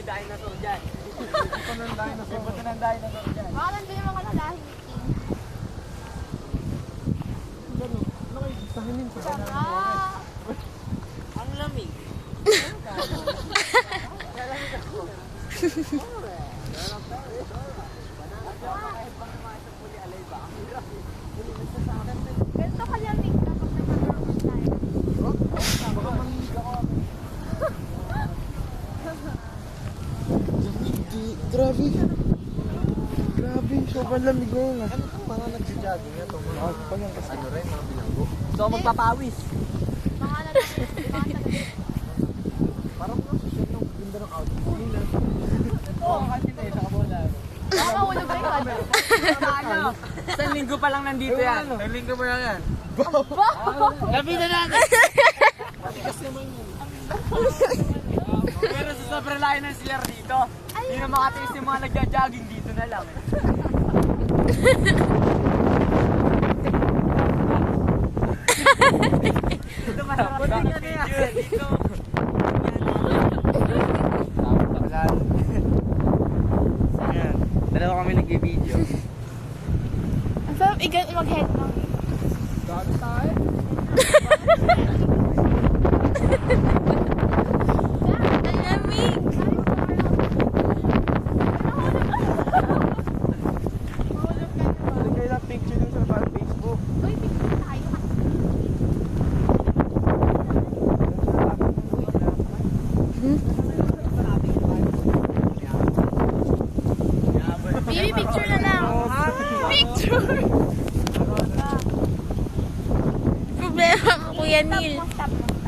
dinosaur dyan. Ito ng dinosaur. Ito ng dinosaur dyan. Baka nandun yung mga lalahi ni King. Gano'n. Ano kayo? Sahinin ko. Sarap! Ang lamig. Lalamig ako. Ganito kalamig kapag nagkakaroon tayo. Grabe. Grabe, sobrang lamig ngayon ah. Ano itong mga nagja-jogging na itong mga Pa yan kasi. ano rin, mga bilanggo? So, magpapawis. Mga lalaki, mga taga. Parang nasusunod yung ganda ng outfit. Oo, kasi tayo sa kabola. Baka mahulog na yung ano. Ano? Isang linggo pa lang nandito yan. Isang linggo pa lang yan. Lapitan natin! Matigas naman yun. Pero sa sobrang layo ng CR dito, hindi na makatiis yung mga nagja-jogging dito na lang. Dito masarap ba? Dito. Ayan. Dalawa kami nag-video. Ang sarap mag-headbang. Dami tayo. Ang lamig! Ano kayo na picture dun sa parang Facebook? Uy, picture tayo. Baby, picture na lang. Picture! Problema ko, Kuya Neil. Stop mo.